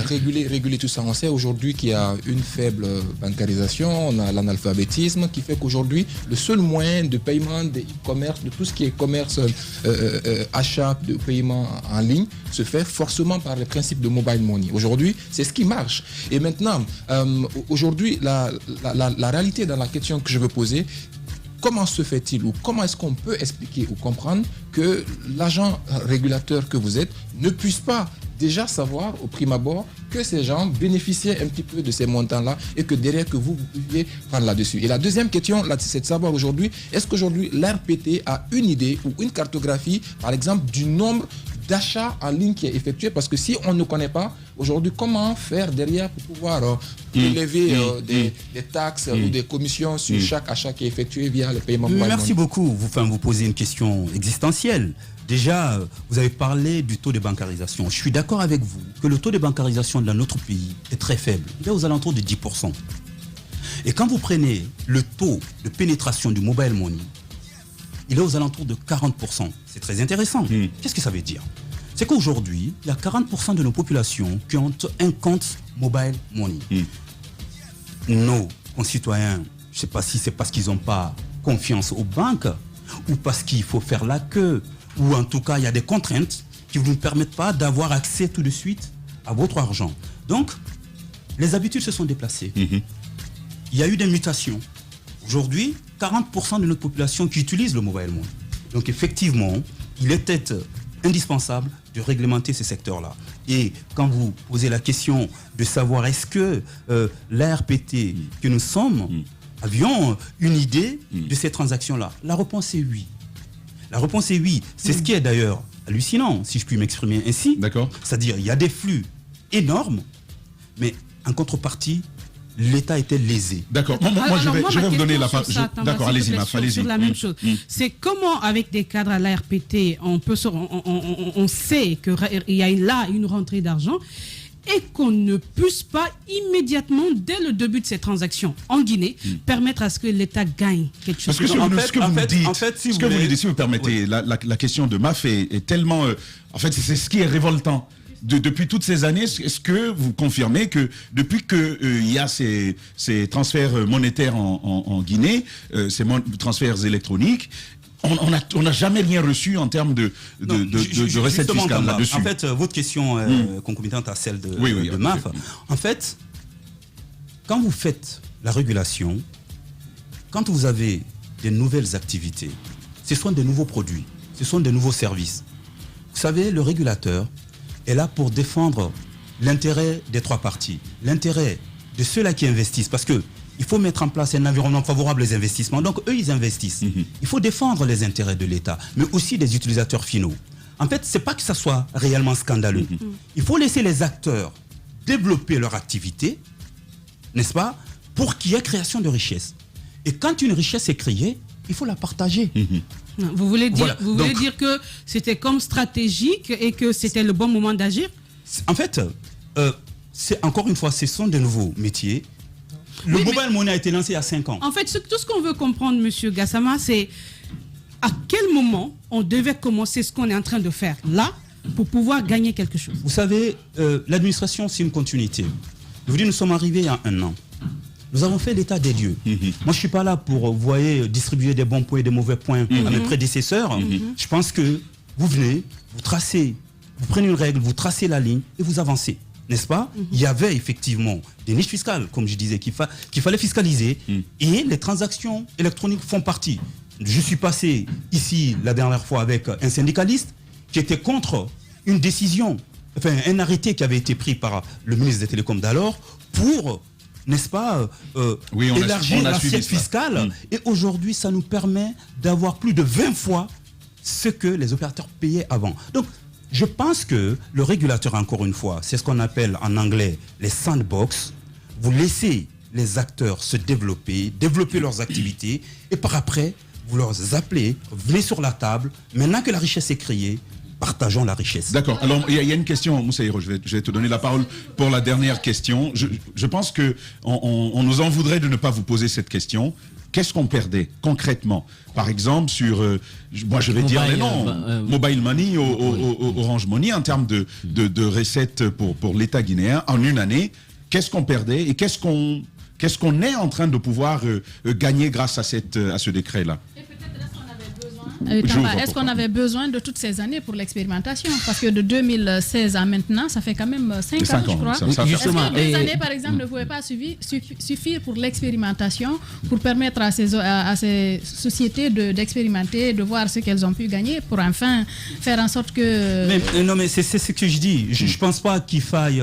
réguler tout ça, on sait aujourd'hui qu'il y a une faible bancarisation, on a l'analphabétisme qui fait qu'aujourd'hui, le seul moyen de paiement des e-commerce, de tout ce qui est commerce, achat de paiement en ligne, se fait forcément par le principe de mobile money. Aujourd'hui, c'est ce qui marche. Et maintenant, aujourd'hui, la réalité dans la question que je veux poser, comment se fait-il ou comment est-ce qu'on peut expliquer ou comprendre que l'agent régulateur que vous êtes ne puisse pas déjà savoir au prime abord que ces gens bénéficiaient un petit peu de ces montants-là et que derrière que vous pouviez prendre là-dessus. Et la deuxième question, là, c'est de savoir aujourd'hui, est-ce qu'aujourd'hui l'RPT a une idée ou une cartographie, par exemple, du nombre d'achat en ligne qui est effectué, parce que si on ne connaît pas aujourd'hui comment faire derrière pour pouvoir prélever des taxes ou des commissions sur chaque achat qui est effectué via le paiement. Merci beaucoup. Vous posez une question existentielle. Déjà, vous avez parlé du taux de bancarisation. Je suis d'accord avec vous que le taux de bancarisation dans notre pays est très faible. Il est aux alentours de 10%. Et quand vous prenez le taux de pénétration du mobile money, il est aux alentours de 40%. C'est très intéressant. Qu'est-ce que ça veut dire? C'est qu'aujourd'hui, il y a 40% de nos populations qui ont un compte mobile money. Nos concitoyens, je ne sais pas si c'est parce qu'ils n'ont pas confiance aux banques ou parce qu'il faut faire la queue, ou en tout cas, il y a des contraintes qui ne vous permettent pas d'avoir accès tout de suite à votre argent. Donc, les habitudes se sont déplacées. Il y a eu des mutations. Aujourd'hui, 40% de notre population qui utilise le mobile money. Donc, effectivement, il était indispensable de réglementer ces secteurs-là. Et quand vous posez la question de savoir est-ce que l'ARPT que nous sommes avions une idée de ces transactions-là, la réponse est oui. La réponse est oui. C'est ce qui est d'ailleurs hallucinant, si je puis m'exprimer ainsi. D'accord. C'est-à-dire, il y a des flux énormes, mais en contrepartie, l'État était lésé. D'accord. Moi, je vais vous donner la parole. D'accord, allez-y, allez-y. Sur la même chose. C'est comment, avec des cadres à l'ARPT, on sait qu'il y a là une rentrée d'argent et qu'on ne puisse pas immédiatement, dès le début de ces transactions en Guinée, permettre à ce que l'État gagne quelque chose. Parce que ce que vous dites, si vous permettez, la question de MAF est tellement... en fait, c'est ce qui est révoltant. Depuis toutes ces années, est-ce que vous confirmez que depuis qu'il y a ces transferts monétaires en Guinée, ces transferts électroniques, on n'a jamais rien reçu en termes de recettes fiscales là-dessus? En fait, votre question est concomitante à celle de MAF. En fait, quand vous faites la régulation, quand vous avez des nouvelles activités, ce sont des nouveaux produits, ce sont des nouveaux services. Vous savez, le régulateur est là pour défendre l'intérêt des trois parties, l'intérêt de ceux-là qui investissent, parce que il faut mettre en place un environnement favorable aux investissements. Donc eux, ils investissent. Il faut défendre les intérêts de l'État, mais aussi des utilisateurs finaux. En fait, c'est pas que ça soit réellement scandaleux. Il faut laisser les acteurs développer leur activité, n'est-ce pas, pour qu'il y ait création de richesse. Et quand une richesse est créée, il faut la partager. Non, vous voulez dire, voulez dire que c'était comme stratégique et que c'était le bon moment d'agir? En fait, c'est encore une fois, ce sont de nouveaux métiers. Le mobile money a été lancé il y a 5 ans. En fait, tout ce qu'on veut comprendre, M. Gassama, c'est à quel moment on devait commencer ce qu'on est en train de faire là pour pouvoir gagner quelque chose. Vous savez, l'administration, c'est une continuité. Je vous dis, nous sommes arrivés il y a 1 an. Nous avons fait l'état des lieux. Moi, je ne suis pas là pour, vous voyez, distribuer des bons points et des mauvais points à mes prédécesseurs. Je pense que vous venez, vous tracez, vous prenez une règle, vous tracez la ligne et vous avancez. N'est-ce pas? Il y avait effectivement des niches fiscales, comme je disais, qu'il fallait fiscaliser. Et les transactions électroniques font partie. Je suis passé ici la dernière fois avec un syndicaliste qui était contre une décision, enfin un arrêté qui avait été pris par le ministre des Télécoms d'alors pour, n'est-ce pas, élargir l'assiette fiscale. Et aujourd'hui, ça nous permet d'avoir plus de 20 fois ce que les opérateurs payaient avant. Donc, je pense que le régulateur, encore une fois, c'est ce qu'on appelle en anglais les sandbox. Vous laissez les acteurs se développer leurs activités, et par après, vous leur appelez, venez sur la table. Maintenant que la richesse est créée, partageons la richesse. D'accord. Alors, il y a une question, Moussa Hiro, je vais te donner la parole pour la dernière question. Je pense qu'on nous en voudrait de ne pas vous poser cette question. Qu'est-ce qu'on perdait concrètement? Par exemple, sur, moi je vais dire les noms, Mobile Money, Orange Money, en termes de recettes pour l'État guinéen, en une année, qu'est-ce qu'on perdait et qu'est-ce qu'on est en train de pouvoir gagner grâce à ce décret-là? Est-ce qu'on avait besoin de toutes ces années pour l'expérimentation? Parce que de 2016 à maintenant, ça fait quand même 5 ans, je crois. Est-ce que des années, par exemple, ne pouvaient pas suffire pour l'expérimentation, pour permettre à ces sociétés d'expérimenter, de voir ce qu'elles ont pu gagner, pour enfin faire en sorte que... Non, mais c'est ce que je dis. Je ne pense pas qu'il faille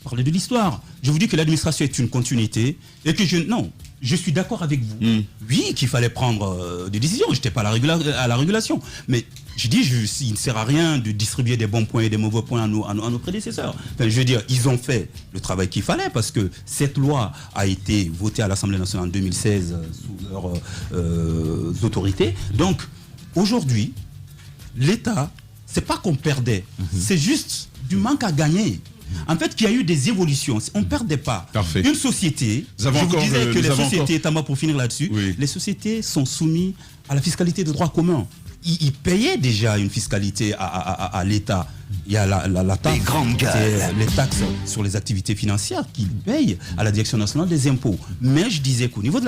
parler de l'histoire. Je vous dis que l'administration est une continuité et que je suis d'accord avec vous. Oui, qu'il fallait prendre des décisions. Je n'étais pas à la régulation. Mais je dis, il ne sert à rien de distribuer des bons points et des mauvais points à nos prédécesseurs. Enfin, je veux dire, ils ont fait le travail qu'il fallait parce que cette loi a été votée à l'Assemblée nationale en 2016 sous leurs autorités. Donc, aujourd'hui, l'État c'est pas qu'on perdait, c'est juste du manque à gagner. En fait, qu'il y a eu des évolutions. On ne perdait pas. Parfait. Une société, je vous disais que les sociétés, notamment pour finir là-dessus, les sociétés sont soumises à la fiscalité de droit commun. Ils payaient déjà une fiscalité à l'État. Il y a la taxe, les taxes sur les activités financières qu'ils payent à la Direction nationale des impôts. Mais je disais qu'au niveau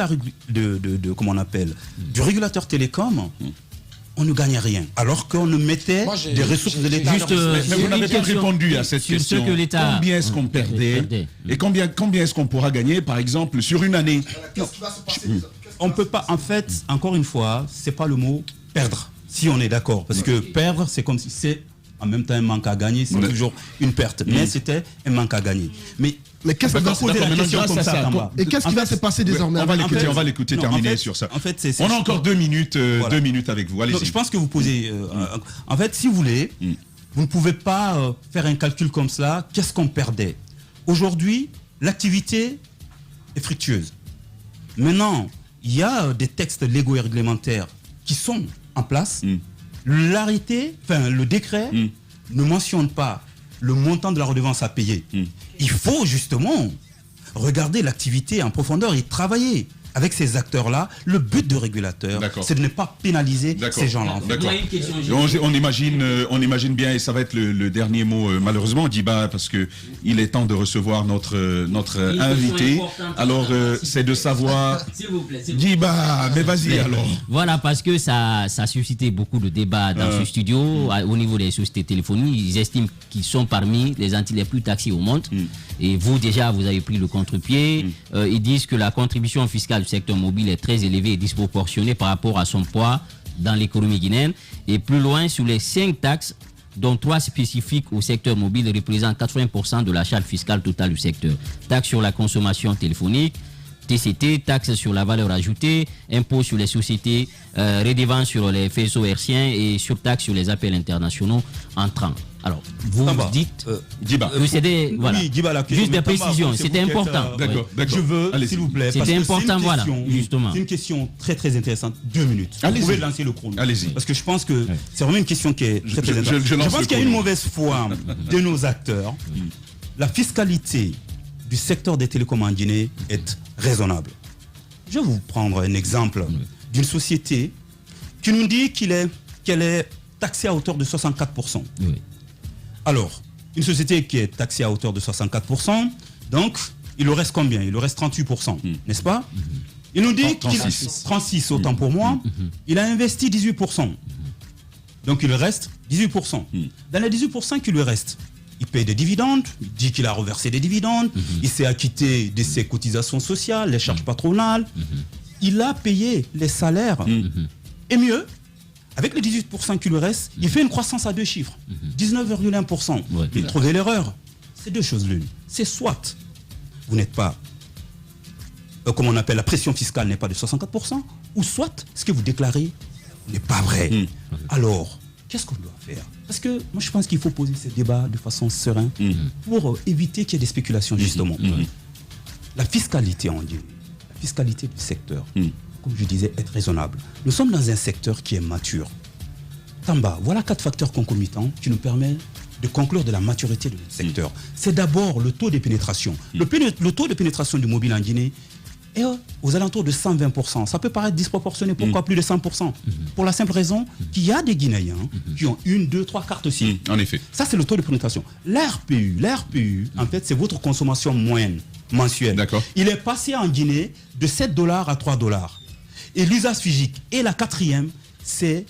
comment on appelle, du régulateur télécom, on ne gagnait rien, alors qu'on ne mettait des ressources de l'État. Mais vous n'avez pas répondu à cette question. Combien est-ce qu'on perdait et combien est-ce qu'on pourra gagner, par exemple, sur une année? On ne peut pas, en fait, encore une fois, c'est pas le mot perdre, si on est d'accord. Parce que perdre, c'est comme si c'est en même temps un manque à gagner, c'est toujours une perte. Mais c'était un manque à gagner. Mais qu'est-ce qui va poser la question comme ça? Et qu'est-ce qui va se passer désormais? On va l'écouter terminer sur ça. En fait, on a encore 2 minutes, 2 minutes avec vous. Allez-y. Je pense que vous posez. En fait, si vous voulez, vous ne pouvez pas faire un calcul comme cela. Qu'est-ce qu'on perdait? Aujourd'hui, l'activité est fructueuse. Maintenant, il y a des textes légaux et réglementaires qui sont en place. L'arrêté, le décret ne mentionne pas le montant de la redevance à payer. Il faut justement regarder l'activité en profondeur et travailler avec ces acteurs-là. Le but de régulateur, c'est de ne pas pénaliser ces gens-là. On imagine bien, et ça va être le dernier mot malheureusement, Djiba, parce qu'il est temps de recevoir notre invité. Alors, c'est de savoir... Djiba, mais vas-y alors. Voilà, parce que ça a suscité beaucoup de débats dans ce studio. Au niveau des sociétés téléphoniques, ils estiment qu'ils sont parmi les Antilles les plus taxés au monde. Et vous, déjà, vous avez pris le contre-pied. Ils disent que la contribution fiscale du secteur mobile est très élevée et disproportionnée par rapport à son poids dans l'économie guinéenne. Et plus loin, sur les 5 taxes, dont 3 spécifiques au secteur mobile, représentent 80% de la charge fiscale totale du secteur. Taxe sur la consommation téléphonique, TCT, taxe sur la valeur ajoutée, impôt sur les sociétés, redevance sur les faisceaux hertziens et surtaxe sur les appels internationaux entrants. Alors, vous dites... Djiba. Voilà. Oui, Djiba, juste des précisions, c'était important. D'accord. Je veux, s'il vous plaît, c'était important, voilà, justement. C'est une question très très intéressante. 2 minutes. Vous pouvez lancer le chrono. Allez-y. Parce que je pense que c'est vraiment une question qui est très très intéressante. Je pense qu'il y a une mauvaise foi de nos acteurs. La fiscalité du secteur des télécoms en Guinée est raisonnable. Je vais vous prendre un exemple d'une société qui nous dit qu'elle est taxée à hauteur de 64%. Alors, une société qui est taxée à hauteur de 64%, donc il lui reste combien? Il lui reste 38%, n'est-ce pas? Il nous dit 36 autant pour moi, il a investi 18%. Donc il lui reste 18%. Dans les 18% qui lui restent, il paye des dividendes, il dit qu'il a reversé des dividendes, il s'est acquitté de ses cotisations sociales, les charges patronales, il a payé les salaires. Et mieux, avec les 18% qui lui restent, il fait une croissance à 2 chiffres, 19,1%. Il trouvait l'erreur. C'est 2 choses l'une. C'est soit vous n'êtes pas, comme on appelle, la pression fiscale n'est pas de 64%, ou soit ce que vous déclarez n'est pas vrai. Alors, qu'est-ce qu'on doit faire? Parce que moi je pense qu'il faut poser ce débat de façon sereine pour éviter qu'il y ait des spéculations justement. La fiscalité en Guinée, la fiscalité du secteur, comme je disais, est raisonnable. Nous sommes dans un secteur qui est mature. Tamba, voilà 4 facteurs concomitants qui nous permettent de conclure de la maturité de notre secteur. C'est d'abord le taux de pénétration. Le taux de pénétration du mobile en Guinée est aux alentours de 120%. Ça peut paraître disproportionné, pourquoi plus de 100%? Pour la simple raison qu'il y a des Guinéens qui ont 1, 2, 3 cartes SIM. En effet. Ça, c'est le taux de pénétration. L'RPU, en fait, c'est votre consommation moyenne mensuelle. Il est passé en Guinée de 7 $ à 3 $. Et l'usage physique. Et la 4e, c'est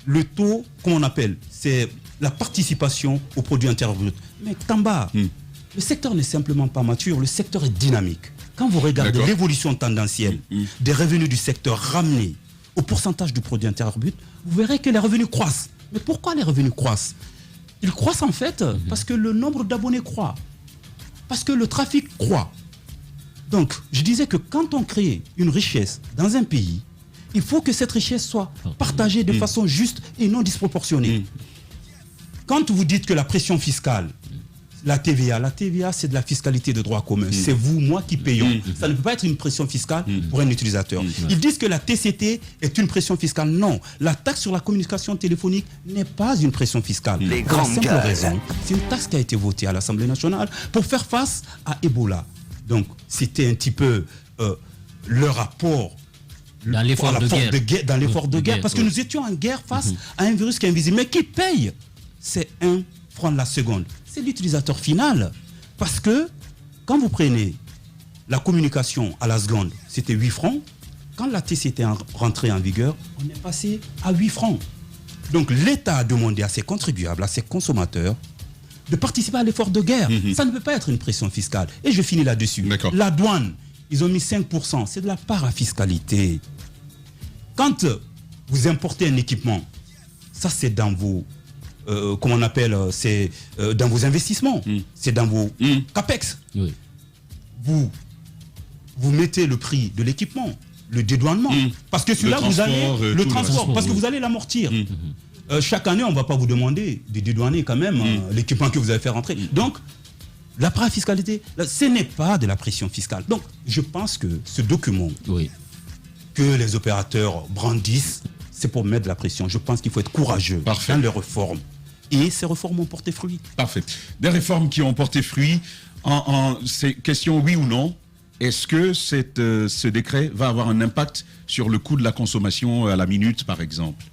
le taux qu'on appelle, c'est la participation au produit intérieur brut. Mais Tamba, le secteur n'est simplement pas mature, le secteur est dynamique. Quand vous regardez l'évolution tendancielle des revenus du secteur ramenés au pourcentage du produit intérieur brut, vous verrez que les revenus croissent. Mais pourquoi les revenus croissent? Ils croissent en fait parce que le nombre d'abonnés croît, parce que le trafic croît. Donc, je disais que quand on crée une richesse dans un pays, il faut que cette richesse soit partagée de façon juste et non disproportionnée. Quand vous dites que la pression fiscale la TVA. La TVA, c'est de la fiscalité de droit commun. C'est vous, moi qui payons. Ça ne peut pas être une pression fiscale pour un utilisateur. Ils disent que la TCT est une pression fiscale. Non, la taxe sur la communication téléphonique n'est pas une pression fiscale. Les pour la grandes simple gueules. raison, c'est une taxe qui a été votée à l'Assemblée nationale pour faire face à Ebola. Donc, c'était un petit peu le rapport dans l'effort de guerre. Dans l'effort de guerre, parce que nous étions en guerre face à un virus qui est invisible. Mais qui paye? C'est 1 franc la seconde. C'est l'utilisateur final. Parce que quand vous prenez la communication à la seconde, c'était 8 francs. Quand la TCT est rentrée en vigueur, on est passé à 8 francs. Donc l'État a demandé à ses contribuables, à ses consommateurs, de participer à l'effort de guerre. Ça ne peut pas être une pression fiscale. Et je finis là-dessus. La douane, ils ont mis 5%. C'est de la parafiscalité. Quand vous importez un équipement, ça c'est dans vos... comment on appelle, c'est dans vos investissements, c'est dans vos CAPEX. Oui. Vous mettez le prix de l'équipement, le dédouanement, parce que celui-là, vous allez le transport, parce que vous allez l'amortir. Chaque année, on ne va pas vous demander de dédouaner quand même l'équipement que vous avez fait rentrer. Donc, la parafiscalité, ce n'est pas de la pression fiscale. Donc, je pense que ce document que les opérateurs brandissent, c'est pour mettre de la pression. Je pense qu'il faut être courageux dans les réformes. Et ces réformes ont porté fruit. Parfait. Des réformes qui ont porté fruit. C'est question oui ou non. Est-ce que ce décret va avoir un impact sur le coût de la consommation à la minute, par exemple?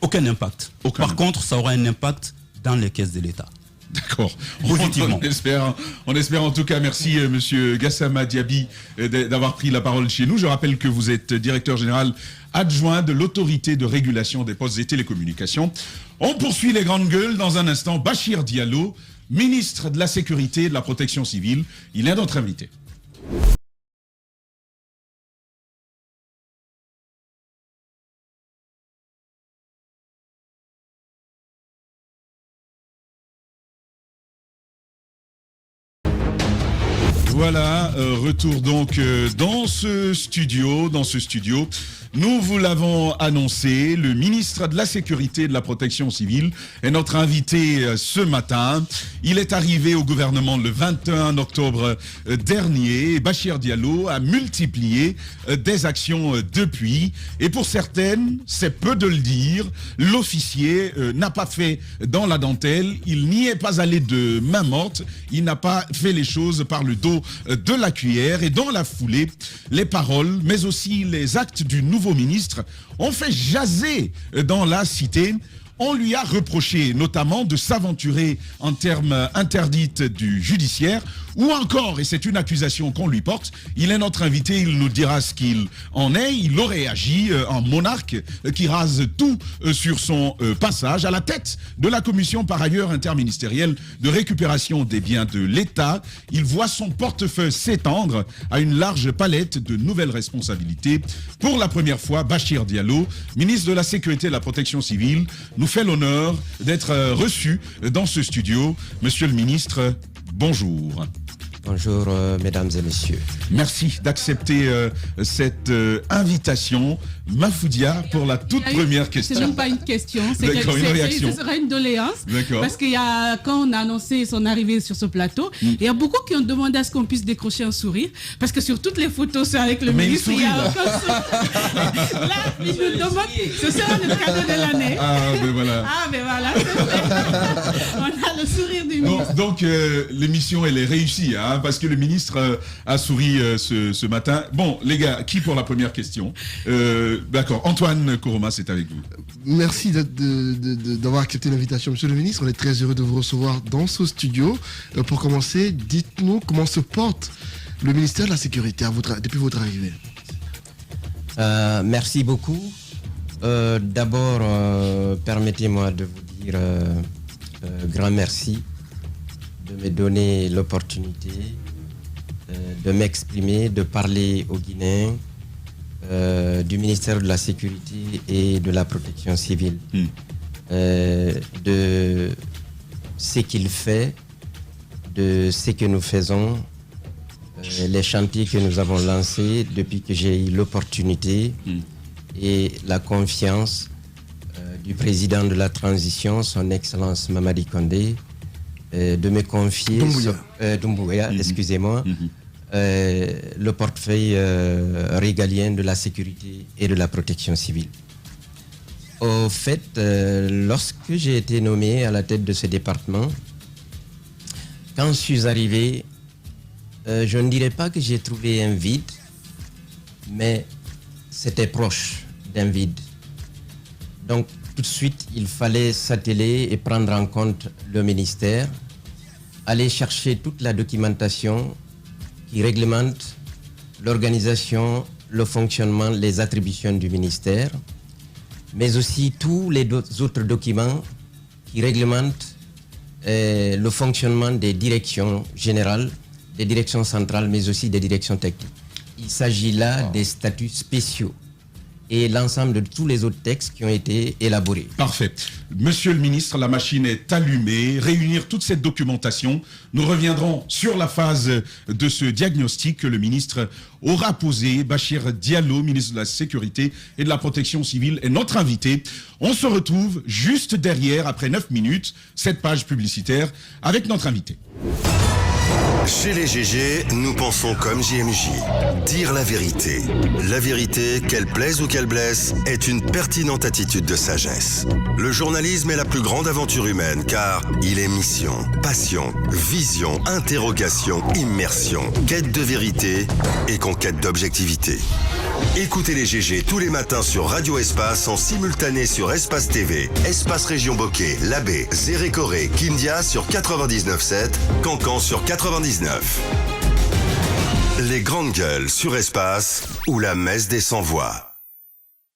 Aucun impact. Par contre, ça aura un impact dans les caisses de l'État. D'accord. Positivement. On espère en tout cas. Merci Monsieur Gassama Diaby d'avoir pris la parole chez nous. Je rappelle que vous êtes directeur général adjoint de l'autorité de régulation des postes et télécommunications. On poursuit les grandes gueules dans un instant. Bachir Diallo, ministre de la Sécurité et de la Protection civile. Il est notre invité. Voilà, retour donc dans ce studio. Nous vous l'avons annoncé, le ministre de la Sécurité et de la Protection civile est notre invité ce matin. Il est arrivé au gouvernement le 21 octobre dernier. Bachir Diallo a multiplié des actions depuis. Et pour certaines, c'est peu de le dire, l'officier n'a pas fait dans la dentelle. Il n'y est pas allé de main morte. Il n'a pas fait les choses par le dos de la cuillère. Et dans la foulée, les paroles, mais aussi les actes du nouveau ministre ont fait jaser dans la cité. On lui a reproché notamment de s'aventurer en termes interdits du judiciaire, ou encore, et c'est une accusation qu'on lui porte, il est notre invité, il nous dira ce qu'il en est. Il aurait agi en monarque qui rase tout sur son passage à la tête de la commission par ailleurs interministérielle de récupération des biens de l'État. Il voit son portefeuille s'étendre à une large palette de nouvelles responsabilités. Pour la première fois, Bachir Diallo, ministre de la Sécurité et de la Protection civile, nous fait l'honneur d'être reçu dans ce studio. Monsieur le ministre, bonjour. Bonjour mesdames et messieurs. Merci d'accepter cette invitation. Mafoudia pour la toute première question. C'est même pas une question, c'est une réaction. Ce sera une doléance. Parce qu'il y a, quand on a annoncé son arrivée sur ce plateau, il y a beaucoup qui ont demandé à ce qu'on puisse décrocher un sourire. Parce que sur toutes les photos, c'est avec le ministre, il y a aucun sourire. Là, il nous demande, ce sera le cadeau de l'année. Ben voilà. On a le sourire du ministre. Donc l'émission, elle est réussie, hein, parce que le ministre a souri ce matin. Bon, les gars, qui pour la première question? D'accord, Antoine Koroma, c'est avec vous. Merci d'avoir accepté l'invitation, monsieur le ministre. On est très heureux de vous recevoir dans ce studio. Pour commencer, dites-nous comment se porte le ministère de la Sécurité depuis votre arrivée. Merci beaucoup. D'abord, permettez-moi de vous dire grand merci de me donner l'opportunité de m'exprimer, de parler aux Guinéens du ministère de la Sécurité et de la Protection civile, de ce qu'il fait, de ce que nous faisons, les chantiers que nous avons lancés depuis que j'ai eu l'opportunité et la confiance du président de la transition, son Excellence Mamadi Condé, de me confier, Doumbouya, excusez-moi, le portefeuille régalien de la sécurité et de la protection civile. Au fait, lorsque j'ai été nommé à la tête de ce département, quand je suis arrivé, je ne dirais pas que j'ai trouvé un vide, mais c'était proche d'un vide. Donc, tout de suite, il fallait s'atteler et prendre en compte le ministère, aller chercher toute la documentation qui réglemente l'organisation, le fonctionnement, les attributions du ministère, mais aussi tous les autres documents qui réglementent le fonctionnement des directions générales, des directions centrales, mais aussi des directions techniques. Il s'agit là des statuts spéciaux et l'ensemble de tous les autres textes qui ont été élaborés. Parfait. Monsieur le ministre, la machine est allumée. Réunir toute cette documentation. Nous reviendrons sur la phase de ce diagnostic que le ministre aura posé. Bachir Diallo, ministre de la Sécurité et de la Protection civile, est notre invité. On se retrouve juste derrière, après 9 minutes, cette page publicitaire avec notre invité. Chez les GG, nous pensons comme JMJ. Dire la vérité. La vérité, qu'elle plaise ou qu'elle blesse, est une pertinente attitude de sagesse. Le journalisme est la plus grande aventure humaine car il est mission, passion, vision, interrogation, immersion, quête de vérité et conquête d'objectivité. Écoutez les GG tous les matins sur Radio Espace en simultané sur Espace TV, Espace Région Bokeh, Labé, Zérékoré, Kindia sur 99.7, Cancan sur 99. Les grandes gueules sur Espace ou la messe des sans-voix.